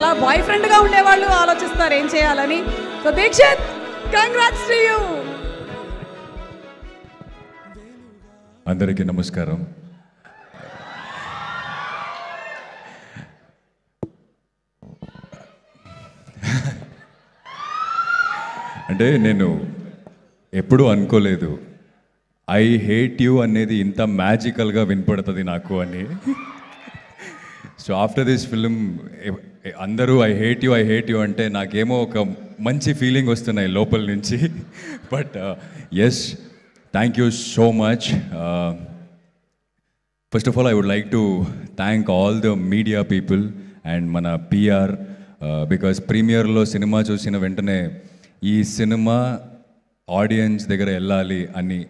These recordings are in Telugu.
అలా బాయ్ ఫ్రెండ్గా ఉండేవాళ్ళు ఆలోచిస్తారు ఏం చేయాలని. So Dikshit, congrats to you. అందరికీ నమస్కారం. అంటే నేను ఎప్పుడూ అనుకోలేదు ఐ హేట్ యూ అనేది ఇంత మ్యాజికల్గా వినపడుతుంది నాకు అని. సో ఆఫ్టర్ దిస్ ఫిలిం అందరూ ఐ హేట్ యూ అంటే నాకేమో ఒక మంచి ఫీలింగ్ వస్తున్నాయి లోపల నుంచి. But yes, thank you so much. First of all I would like to thank all the media people and మన పిఆర్, బికాస్ ప్రీమియర్లో సినిమా చూసిన వెంటనే ఈ సినిమా ఆడియన్స్ దగ్గర వెళ్ళాలి అని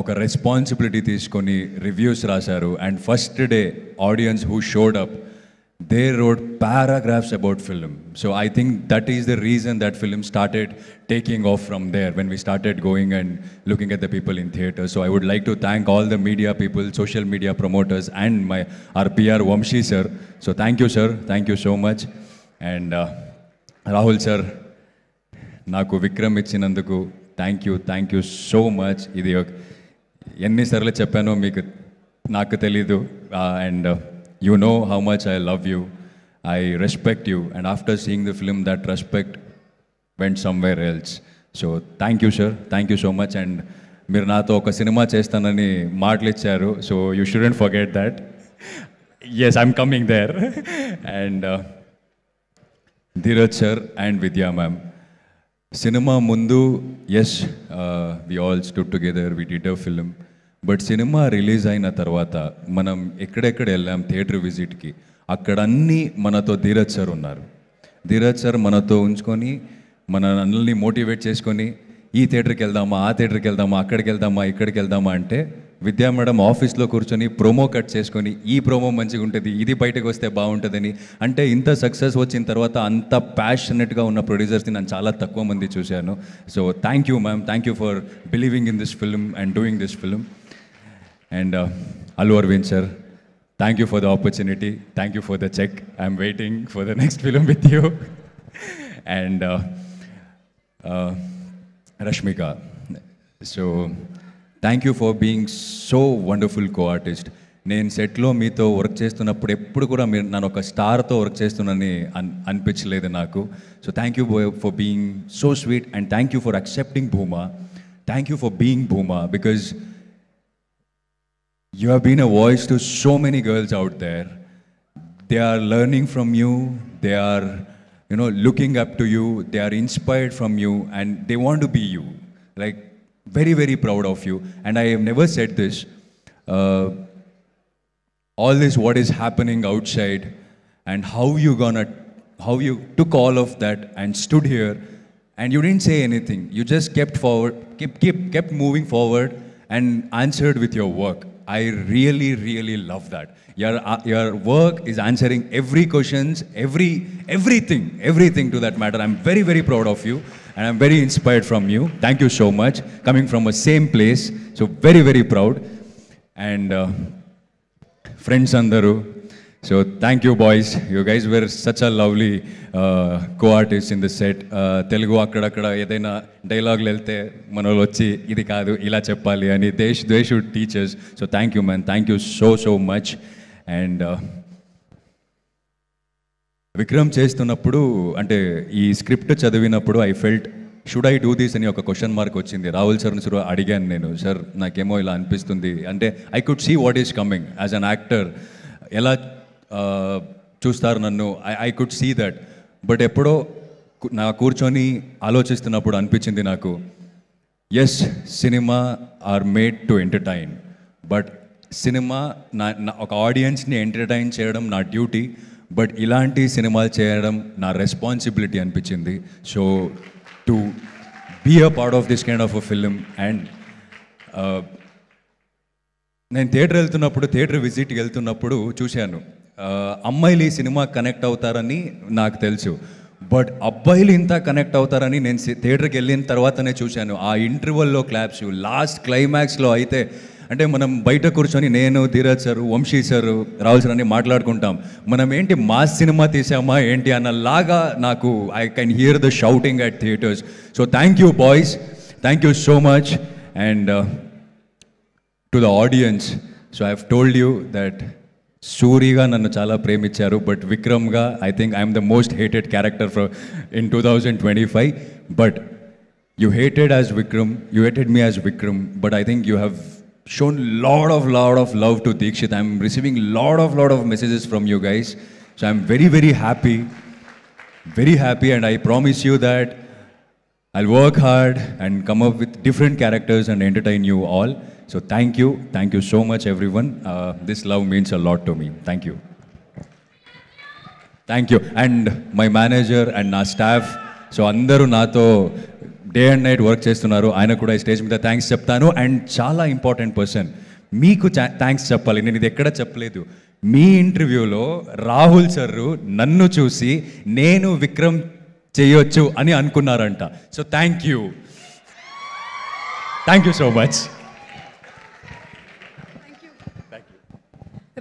ఒక రెస్పాన్సిబిలిటీ తీసుకొని రివ్యూస్ రాశారు. And first day audience who showed up, they road paragraphs about film. So I think that is the reason that film started taking off from there, when we started going and looking at the people in theatre. So I would like to thank all the media people, social media promoters, and our PR Vamshi sir. So thank you sir, thank you so much. And Rahul sir, నాకు విక్రమ్ ఇచ్చినందుకు థ్యాంక్ యూ సో మచ్. ఇది ఎన్నిసార్లు చెప్పానో మీకు నాకు తెలీదు. And you know how much I love you, I respect you, and after seeing the film that respect went somewhere else. So thank you sir, thank you so much. And మీరు నాతో ఒక సినిమా చేస్తానని మాటలు ఇచ్చారు. So you shouldn't forget that. Yes, I'm coming there. And Dheeraj sir and Vidya ma'am, cinema ముందు yes we all stood together, we did a film. But cinema release అయిన తర్వాత మనం ఎక్కడెక్కడ వెళ్ళాం థియేటర్ విజిట్కి, అక్కడ అన్నీ మనతో ధీరజ్ సార్ ఉన్నారు. ధీరజ్ సార్ మనతో ఉంచుకొని మనల్ని మోటివేట్ చేసుకొని ఈ థియేటర్కి వెళ్దామా, ఆ థియేటర్కి వెళ్దామా, అక్కడికి వెళ్దామా, ఇక్కడికి వెళ్దామా అంటే విద్యా మేడం ఆఫీస్లో కూర్చొని ప్రోమో కట్ చేసుకొని ఈ ప్రోమో మంచిగా ఉంటుంది, ఇది బయటకు వస్తే బాగుంటుందని. అంటే ఇంత సక్సెస్ వచ్చిన తర్వాత అంత ప్యాషనెట్గా ఉన్న ప్రొడ్యూసర్స్ని నేను చాలా తక్కువ మంది చూశాను. So thank you ma'am, thank you for believing in this film and doing this film. And Allu Aravind sir, thank you for the opportunity, thank you for the cheque, I'm waiting for the next film with you. And Rashmika, so thank you for being so wonderful co-artist. నేను సెట్లో మీతో వర్క్ చేస్తున్నప్పుడు ఎప్పుడు కూడా మీరు నన్ను ఒక స్టార్తో వర్క్ చేస్తున్నానని అనిపించలేదు నాకు. So thank you for being so sweet, and thank you for accepting Bhuma. Thank you for being Bhuma, because you have been a voice to so many girls out there. They are learning from you, they are, you know, looking up to you, they are inspired from you, and they want to be you. Like, very, very proud of you. And I have never said this. All this, what is happening outside, and how you took all of that and stood here, and you didn't say anything. You just kept kept moving forward and answered with your work. I really, really love that. Your work is answering every questions, everything to that matter. I'm very, very proud of you, and I'm very inspired from you. Thank you so much. Coming from a same place, so very, very proud. And friends andaru, so thank you boys. You guys were such a lovely co-artists in the set. Telugu akkadakada edaina dialogue వెళ్తే మనోళ్ళు వచ్చి ఇది కాదు ఇలా చెప్పాలి అని they should teach us. So thank you man, thank you so much. And Vikram చేస్తున్నప్పుడు, అంటే ఈ స్క్రిప్ట్ చదివినప్పుడు I felt should I do this అని ఒక క్వశ్చన్ మార్క్ వచ్చింది. రాహుల్ సార్ని సార్ అడిగాను నేను, సార్ నాకేమో ఇలా అనిపిస్తుంది అంటే I could see what is coming as an actor, ఎలా చూస్తారు నన్ను, I could see that. But ఎప్పుడో నా కూర్చొని ఆలోచిస్తున్నప్పుడు అనిపించింది నాకు, yes cinema are made to entertain, but cinema ఒక ఆడియన్స్ని ఎంటర్టైన్ చేయడం నా డ్యూటీ, బట్ ఇలాంటి సినిమాలు చేయడం నా రెస్పాన్సిబిలిటీ అనిపించింది. So to be a part of this kind of a film. And నేను థియేటర్ విజిట్కి వెళ్తున్నప్పుడు చూశాను, అమ్మాయిలు ఈ సినిమా కనెక్ట్ అవుతారని నాకు తెలుసు, బట్ అబ్బాయిలు ఇంత కనెక్ట్ అవుతారని నేను థియేటర్కి వెళ్ళిన తర్వాతనే చూశాను. ఆ ఇంటర్వెల్లో క్లాప్స్, లాస్ట్ క్లైమాక్స్లో అయితే అంటే మనం బయట కూర్చొని నేను Dheeraj sir Vamsi sir Rahul sir అని మాట్లాడుకుంటాం, మనం ఏంటి మాస్ సినిమా తీసామా ఏంటి అన్నలాగా నాకు I can hear the shouting at theatres. So thank you boys, thank you so much. And to the audience, so I have told you that సూరిగా నన్ను చాలా ప్రేమించారు, బట్ విక్రమ్గా I think I'm the most hated character in 2025. బట్ you hated as Vikram, you hated me as Vikram, but I think you have shown lot of love to Deekshit. I'm receiving lot of messages from you guys, so I'm very happy, and I promise you that I'll work hard and come up with different characters and entertain you all. So thank you so much everyone. This love means a lot to me. Thank you, and my manager and నా staff, so అందరూ నాతో డే అండ్ నైట్ వర్క్ చేస్తున్నారు, ఆయన కూడా ఈ స్టేజ్ మీద థ్యాంక్స్ చెప్తాను. అండ్ చాలా ఇంపార్టెంట్ పర్సన్, మీకు థ్యాంక్స్ చెప్పాలి, నేను ఇది ఎక్కడ చెప్పలేదు. మీ ఇంటర్వ్యూలో రాహుల్ సార్ నన్ను చూసి నేను విక్రమ్ చేయొచ్చు అని అనుకున్నారంట. So thank you so much.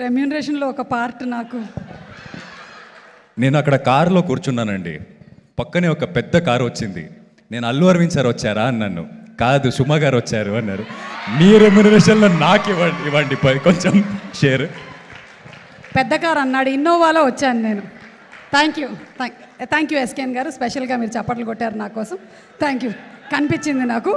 రెమ్యూనరేషన్లో ఒక పార్ట్ నాకు. నేను అక్కడ కారులో కూర్చున్నానండి, పక్కనే ఒక పెద్ద కారు వచ్చింది. నేను అల్లు అరవింద్ సార్ వచ్చారా అన్నాను, కాదు సుమ గారు వచ్చారు అన్నారు. మీ రెమ్యునరేషన్లో నాకు ఇవ్వండి కొంచెం షేర్. పెద్ద కారు అన్నాడు, ఇన్నోవాలో వచ్చాను నేను. థ్యాంక్ యూ ఎస్కేఎన్ గారు, స్పెషల్గా మీరు చప్పట్లు కొట్టారు నా కోసం. థ్యాంక్ యూ, కనిపించింది నాకు.